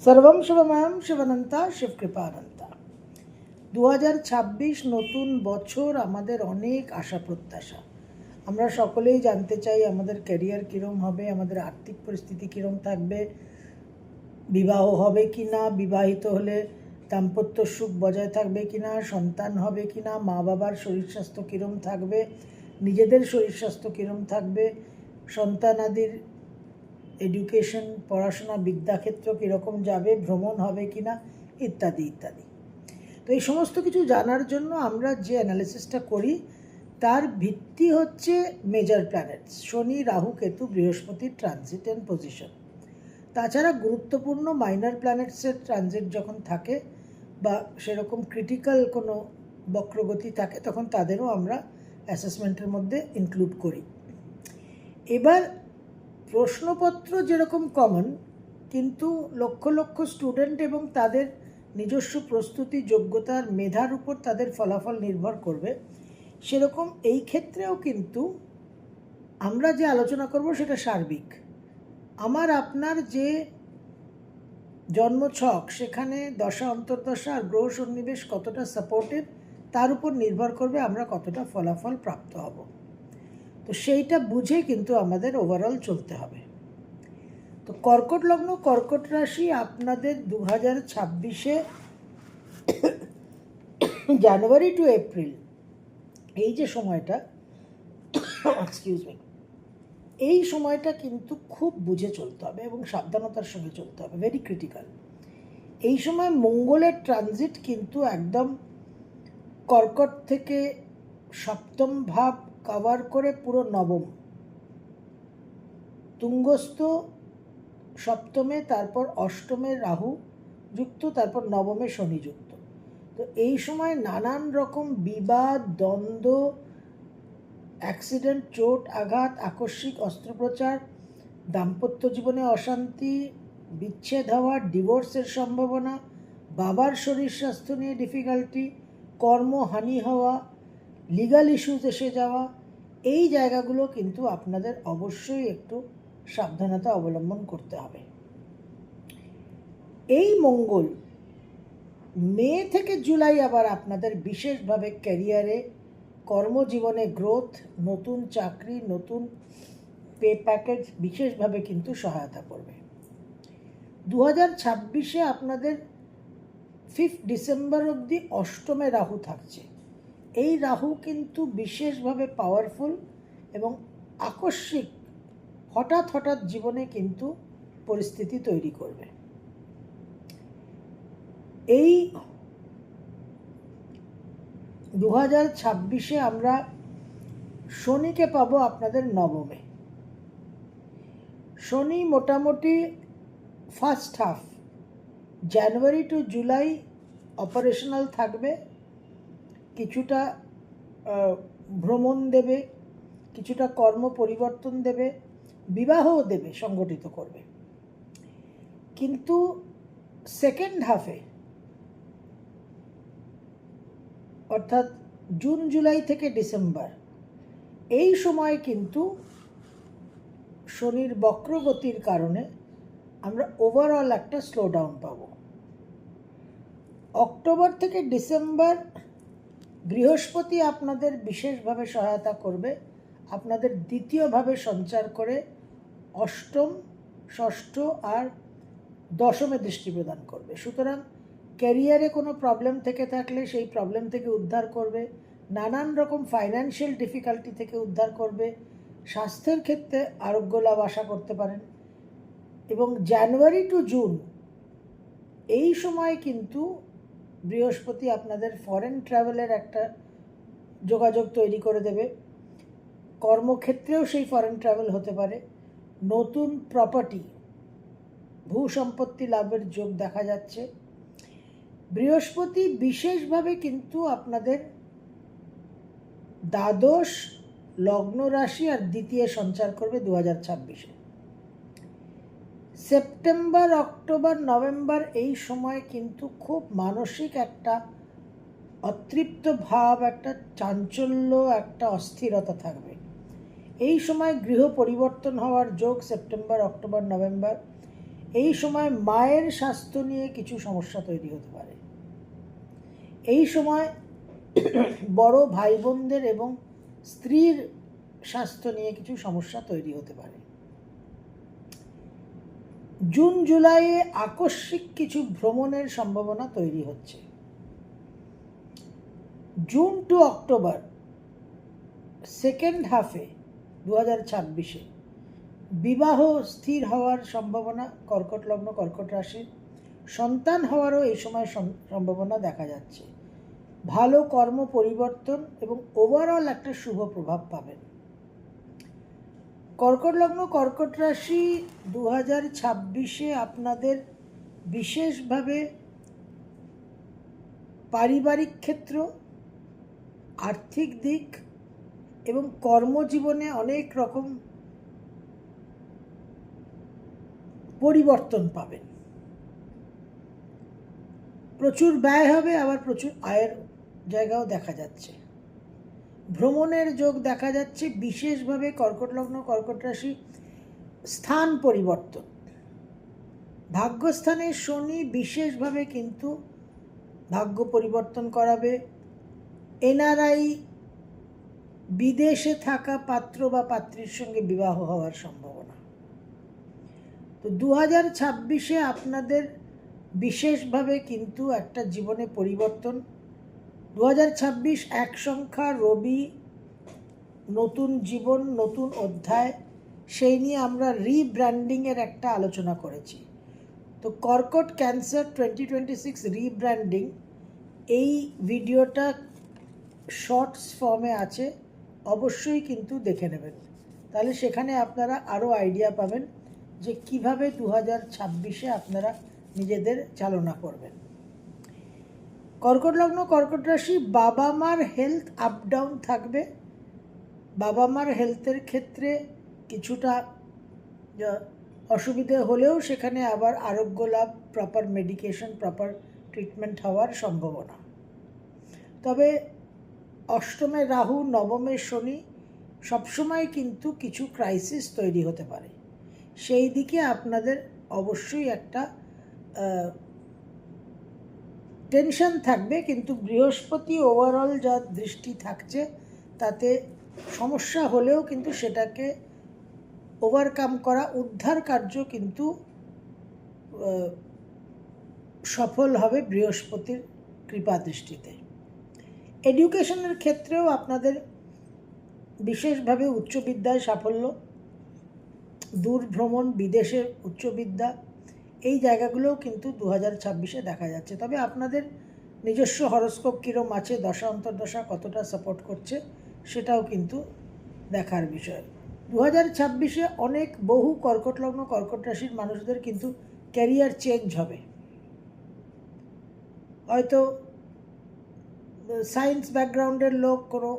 সর্বম শিবময়ম শিবানন্তা শিবকৃপানন্তা। 2026 নতুন বছর, আমাদের অনেক আশা প্রত্যাশা। আমরা সকলেই জানতে চাই আমাদের ক্যারিয়ার কীরকম হবে, আমাদের আর্থিক পরিস্থিতি কীরকম থাকবে, বিবাহ হবে কি না, বিবাহিত হলে দাম্পত্য সুখ বজায় থাকবে কি না, সন্তান হবে কি না, মা বাবার শরীর স্বাস্থ্য কীরকম থাকবে, নিজেদের শরীর স্বাস্থ্য কীরকম থাকবে, সন্তানাদির এডুকেশন, পড়াশোনা, বিদ্যাক্ষেত্র কীরকম যাবে, ভ্রমণ হবে কি না, ইত্যাদি ইত্যাদি। তো এই সমস্ত কিছু জানার জন্য আমরা যে অ্যানালিসিসটা করি তার ভিত্তি হচ্ছে মেজর প্ল্যানেটস, শনি, রাহু, কেতু, বৃহস্পতির ট্রানজিট অ্যান্ড পজিশন। তাছাড়া গুরুত্বপূর্ণ মাইনর প্ল্যানেটসের ট্রানজিট যখন থাকে বা সেরকম ক্রিটিক্যাল কোনো বক্রগতি থাকে তখন তাদেরও আমরা অ্যাসেসমেন্টের মধ্যে ইনক্লুড করি। এবার প্রশ্নপত্র যেরকম কমন, কিন্তু লক্ষ লক্ষ স্টুডেন্ট এবং তাদের নিজস্ব প্রস্তুতি, যোগ্যতার, মেধার উপর তাদের ফলাফল নির্ভর করবে, সেরকম এই ক্ষেত্রেও কিন্তু আমরা যে আলোচনা করব সেটা সার্বিক। আমার আপনার যে জন্মছক, সেখানে দশা, অন্তর্দশা আর গ্রহ সন্নিবেশ কতটা সাপোর্টিভ তার উপর নির্ভর করবে আমরা কতটা ফলাফল প্রাপ্ত হব। তো সেইটা বুঝে কিন্তু আমাদের ওভারঅল চলতে হবে। তো কর্কট লগ্ন, কর্কট রাশি, আপনাদের 2026-এ জানুয়ারি টু এপ্রিল এই যে সময়টা, এক্সকিউজ মি, এই সময়টা কিন্তু খুব বুঝে চলতে হবে এবং সাবধানতার সঙ্গে চলতে হবে, ভেরি ক্রিটিক্যাল। এই সময় মঙ্গলের ট্রানজিট কিন্তু একদম কর্কট থেকে সপ্তম ভাব কভার করে পুরো নবম, তুঙ্গস্থ সপ্তমে, তারপর অষ্টমে রাহু যুক্ত, তারপর নবমে শনি যুক্ত। তো এই সময় নানান রকম বিবাদ, দ্বন্দ্ব, অ্যাক্সিডেন্ট, চোট, আঘাত, আকস্মিক অস্ত্রোপচার, দাম্পত্য জীবনে অশান্তি, বিচ্ছেদ হওয়া, ডিভোর্সের সম্ভাবনা, বাবার শরীর স্বাস্থ্য নিয়ে ডিফিকাল্টি, কর্মহানি হওয়া, লিগাল ইস্যুজ এসে যাওয়া, এই জায়গাগুলো কিন্তু আপনাদের অবশ্যই একটু সাবধানতা অবলম্বন করতে হবে। এই মঙ্গল মে থেকে জুলাই আবার আপনাদের বিশেষভাবে ক্যারিয়ারে, কর্মজীবনে গ্রোথ, নতুন চাকরি, নতুন পে প্যাকেজ বিশেষভাবে কিন্তু সহায়তা করবে। 2026-এ আপনাদের 5 ডিসেম্বর অবধি অষ্টমে রাহু থাকছে। এই রাহু কিন্তু বিশেষভাবে পাওয়ারফুল এবং আকস্মিক হঠাৎ হঠাৎ জীবনে কিন্তু পরিস্থিতি তৈরি করবে। এই 2026-এ আমরা শনিকে পাবো আপনাদের নবমে। শনি মোটামুটি ফার্স্ট হাফ জানুয়ারি টু জুলাই অপারেশনাল থাকবে, কিছুটা ভ্রমণ দেবে, কিছুটা কর্ম পরিবর্তন দেবে, বিবাহও দেবে, সংগঠিত করবে। কিন্তু সেকেন্ড হাফে, অর্থাৎ জুন জুলাই থেকে ডিসেম্বর, এই সময় কিন্তু শনির বক্রগতির কারণে আমরা ওভারঅল একটা স্লো ডাউন পাব। অক্টোবর থেকে ডিসেম্বর বৃহস্পতি আপনাদের বিশেষভাবে সহায়তা করবে, আপনাদের দ্বিতীয়ভাবে সঞ্চার করে অষ্টম, ষষ্ঠ আর দশমে দৃষ্টি প্রদান করবে। সুতরাং ক্যারিয়ারে কোনো প্রবলেম থেকে থাকলে সেই প্রবলেম থেকে উদ্ধার করবে, নানান রকম ফাইন্যান্সিয়াল ডিফিকাল্টি থেকে উদ্ধার করবে, স্বাস্থ্যের ক্ষেত্রে আরোগ্য লাভ আশা করতে পারেন। এবং জানুয়ারি টু জুন এই সময় কিন্তু বৃহস্পতি আপনাদের ফরেন ট্রাভেলের একটা যোগাযোগ তৈরি করে দেবে, কর্মক্ষেত্রেও সেই ফরেন ট্রাভেল হতে পারে, নতুন প্রপার্টি, ভূ সম্পত্তি লাভের যোগ দেখা যাচ্ছে। বৃহস্পতি বিশেষভাবে কিন্তু আপনাদের দ্বাদশ, লগ্ন রাশি আর দ্বিতীয় সঞ্চার করবে 2026-এ। সেপ্টেম্বর, অক্টোবর, নভেম্বর এই সময় কিন্তু খুব মানসিক একটা অতৃপ্ত ভাব, একটা চাঞ্চল্য, একটা অস্থিরতা থাকবে। এই সময় গৃহ পরিবর্তন হওয়ার যোগ সেপ্টেম্বর, অক্টোবর, নভেম্বর। এই সময় মায়ের স্বাস্থ্য নিয়ে কিছু সমস্যা তৈরি হতে পারে। এই সময় বড় ভাই বোনদের এবং স্ত্রীর স্বাস্থ্য নিয়ে কিছু সমস্যা তৈরি হতে পারে। জুন জুলাইয়ে আকস্মিক কিছু ভ্রমণের সম্ভাবনা তৈরি হচ্ছে। জুন টু অক্টোবর সেকেন্ড হাফে 2026-এ বিবাহ স্থির হওয়ার সম্ভাবনা কর্কট লগ্ন কর্কট রাশির, সন্তান হওয়ারও এই সময় সম্ভাবনা দেখা যাচ্ছে। ভালো কর্ম পরিবর্তন এবং ওভারঅল একটা শুভ প্রভাব পাবেন। কর্কট লগ্ন কর্কট রাশি 2026-এ আপনাদের বিশেষভাবে পারিবারিক ক্ষেত্র, আর্থিক দিক এবং কর্মজীবনে অনেক রকম পরিবর্তন পাবেন। প্রচুর ব্যয় হবে, আবার প্রচুর আয়ের জায়গাও দেখা যাচ্ছে। ভ্রমণের যোগ দেখা যাচ্ছে। বিশেষভাবে কর্কট লগ্ন কর্কট রাশি স্থান পরিবর্তন, ভাগ্যস্থানে শনি বিশেষভাবে কিন্তু ভাগ্য পরিবর্তন করাবে। এনআরআই বিদেশে থাকা পাত্র বা পাত্রীর সঙ্গে বিবাহ হওয়ার সম্ভাবনা। তো 2026-এ আপনাদের বিশেষভাবে কিন্তু একটা জীবনে পরিবর্তন। 2026 এক সংখ্যা, রবি, নতুন জীবন, নতুন অধ্যায়, সেই নিয়ে আমরা রিব্র্যান্ডিংয়ের একটা আলোচনা করেছি। তো কর্কট ক্যান্সার 2026 রিব্র্যান্ডিং, এই ভিডিওটা শর্টস ফর্মে আছে, অবশ্যই কিন্তু দেখে নেবেন। তাহলে সেখানে আপনারা আরও আইডিয়া পাবেন যে কিভাবে 2026-এ আপনারা নিজেদের চালনা করবেন। কর্কট লগ্ন কর্কট রাশি, বাবা মার হেলথ আপ ডাউন থাকবে। বাবা মার হেলথের ক্ষেত্রে কিছুটা অসুবিধে হলেও সেখানে আবার আরোগ্য লাভ, প্রপার মেডিকেশন, প্রপার ট্রিটমেন্ট হওয়ার সম্ভাবনা। তবে অষ্টমে রাহু, নবমে শনি, সবসময় কিন্তু কিছু ক্রাইসিস তৈরি হতে পারে। সেই দিকে আপনাদের অবশ্যই একটা টেনশন থাকবে, কিন্তু বৃহস্পতি ওভারঅল যা দৃষ্টি থাকছে তাতে সমস্যা হলেও কিন্তু সেটাকে ওভারকাম করা, উদ্ধার কার্য কিন্তু সফল হবে বৃহস্পতির কৃপা দৃষ্টিতে। এডুকেশনের ক্ষেত্রেও আপনাদের বিশেষভাবে উচ্চবিদ্যায় সাফল্য, দূর ভ্রমণ, বিদেশে উচ্চবিদ্যা, এই জায়গাগুলোও কিন্তু 2026-এ দেখা যাচ্ছে। তবে আপনাদের নিজস্ব হরস্কোপ কীরকম আছে, দশা অন্তর্দশা কতটা সাপোর্ট করছে, সেটাও কিন্তু দেখার বিষয়। 2026-এ অনেক বহু কর্কট লগ্ন কর্কট রাশির মানুষদের কিন্তু ক্যারিয়ার চেঞ্জ হবে। হয়তো সায়েন্স ব্যাকগ্রাউন্ডের লোক কোনো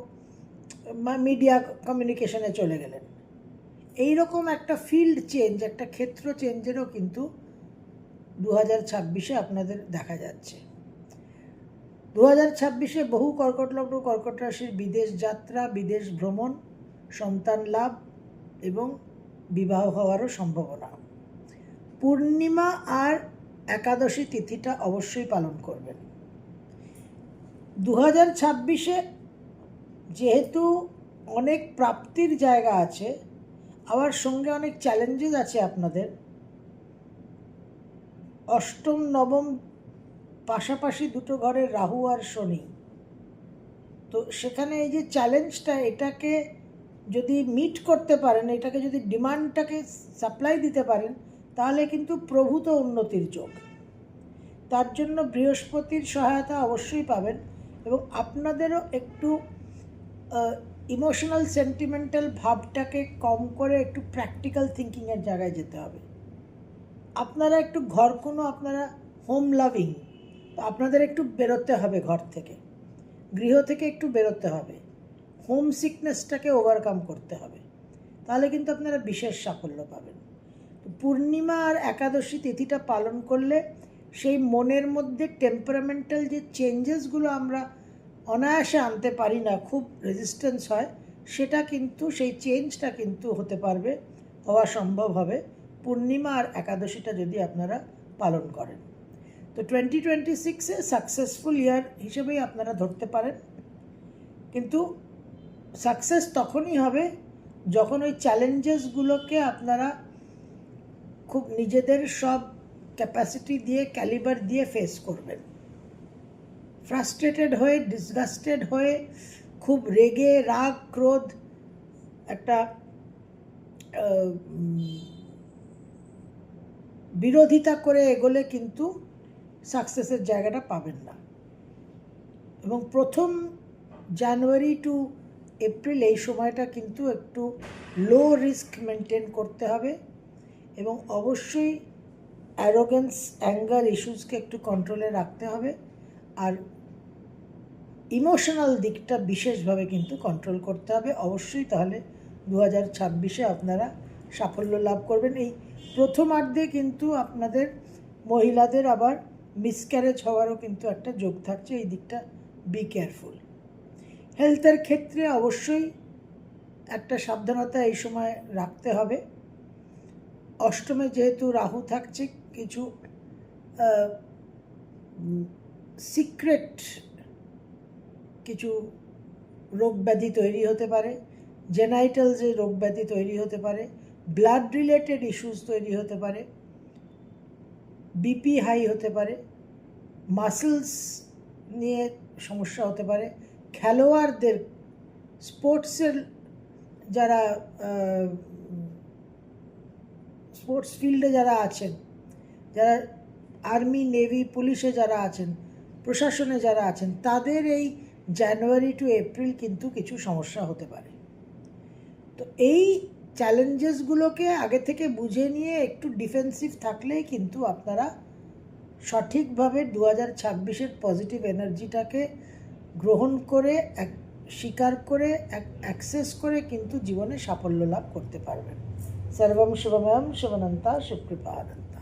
মিডিয়া কমিউনিকেশনে চলে গেলেন। এই রকম একটা ফিল্ড চেঞ্জ, একটা ক্ষেত্র চেঞ্জেরও কিন্তু 2026-এ আপনাদের দেখা যাচ্ছে। 2026-এ বহু কর্কট লগ্ন কর্কট রাশির বিদেশ যাত্রা, বিদেশ ভ্রমণ, সন্তান লাভ এবং বিবাহ হওয়ারও সম্ভাবনা। পূর্ণিমা আর একাদশী তিথিটা অবশ্যই পালন করবেন। 2026-এ যেহেতু অনেক প্রাপ্তির জায়গা আছে, আবার সঙ্গে অনেক চ্যালেঞ্জেস আছে আপনাদের। অষ্টম নবম পাশাপাশি দুটো ঘরের রাহু আর শনি, তো সেখানে এই যে চ্যালেঞ্জটা, এটাকে যদি মিট করতে পারেন, এটাকে যদি ডিমান্ডটাকে সাপ্লাই দিতে পারেন, তাহলে কিন্তু প্রভূত উন্নতির যোগ। তার জন্য বৃহস্পতির সহায়তা অবশ্যই পাবেন এবং আপনাদেরও একটু ইমোশনাল সেন্টিমেন্টাল ভাবটাকে কম করে একটু প্র্যাকটিক্যাল থিঙ্কিংয়ের জায়গায় যেতে হবে। আপনারা একটু আপনারা হোম লাভিং, তো আপনাদের একটু বেরোতে হবে ঘর থেকে, গৃহ থেকে একটু বেরোতে হবে, হোম সিকনেসটাকে ওভারকাম করতে হবে, তাহলে কিন্তু আপনারা বিশেষ সাফল্য পাবেন। তো পূর্ণিমা আর একাদশী তিথিটা পালন করলে সেই মনের মধ্যে টেম্পারামেন্টাল যে চেঞ্জেসগুলো আমরা অনায়াসে আনতে পারি না, খুব রেজিস্ট্যান্স হয়, সেটা কিন্তু সেই চেঞ্জটা কিন্তু হতে পারবে, হওয়া সম্ভব হবে পূর্ণিমা আর একাদশীটা যদি আপনারা পালন করেন। তো 2026-এ সাকসেসফুল ইয়ার হিসেবেই আপনারা ধরতে পারেন, কিন্তু সাকসেস তখনই হবে যখন ওই চ্যালেঞ্জেসগুলোকে আপনারা খুব নিজেদের সব ক্যাপাসিটি দিয়ে, ক্যালিবার দিয়ে ফেস করবেন। ফ্রাস্ট্রেটেড হয়ে, ডিসগাস্টেড হয়ে, খুব রেগে, রাগ, ক্রোধ, একটা বিরোধিতা করে এগোলে কিন্তু সাকসেসের জায়গাটা পাবেন না। এবং প্রথম জানুয়ারি টু এপ্রিল এই সময়টা কিন্তু একটু লো রিস্ক মেনটেন করতে হবে, এবং অবশ্যই অ্যারোগেন্স, অ্যাঙ্গার ইস্যুসকে একটু কন্ট্রোলে রাখতে হবে, আর ইমোশনাল দিকটা বিশেষভাবে কিন্তু কন্ট্রোল করতে হবে অবশ্যই। তাহলে 2026-এ আপনারা সাফল্য লাভ করবেন। এই প্রথমার্ধে কিন্তু আপনাদের মহিলাদের আবার মিসক্যারেজ হওয়ারও কিন্তু একটা যোগ থাকছে, এই দিকটা বি কেয়ারফুল। হেলথের ক্ষেত্রে অবশ্যই একটা সাবধানতা এই সময় রাখতে হবে। অষ্টমে যেহেতু রাহু থাকছে, কিছু সিক্রেট কিছু রোগ ব্যাধি তৈরি হতে পারে, জেনাইটালসে রোগ ব্যাধি তৈরি হতে পারে, ব্লাড রিলেটেড ইস্যুস তৈরি হতে পারে, বিপি হাই হতে পারে, মাসেলস নিয়ে সমস্যা হতে পারে। খেলোয়াড়দের, স্পোর্টসের যারা স্পোর্টস ফিল্ডে যারা আছেন, যারা আর্মি, নেভি, পুলিশে যারা আছেন, প্রশাসনে যারা আছেন, তাদের এই জানুয়ারি টু এপ্রিল কিন্তু কিছু সমস্যা হতে পারে। তো এই চ্যালেঞ্জেসগুলোকে আগে থেকে বুঝে নিয়ে একটু ডিফেন্সিভ থাকলেই কিন্তু আপনারা সঠিকভাবে 2026-এর পজিটিভ এনার্জিটাকে গ্রহণ করে, স্বীকার করে, অ্যাক্সেস করে কিন্তু জীবনে সাফল্য লাভ করতে পারবেন। সর্বম শুভময়ম শুভনন্তা শুভকৃপাদন্তা।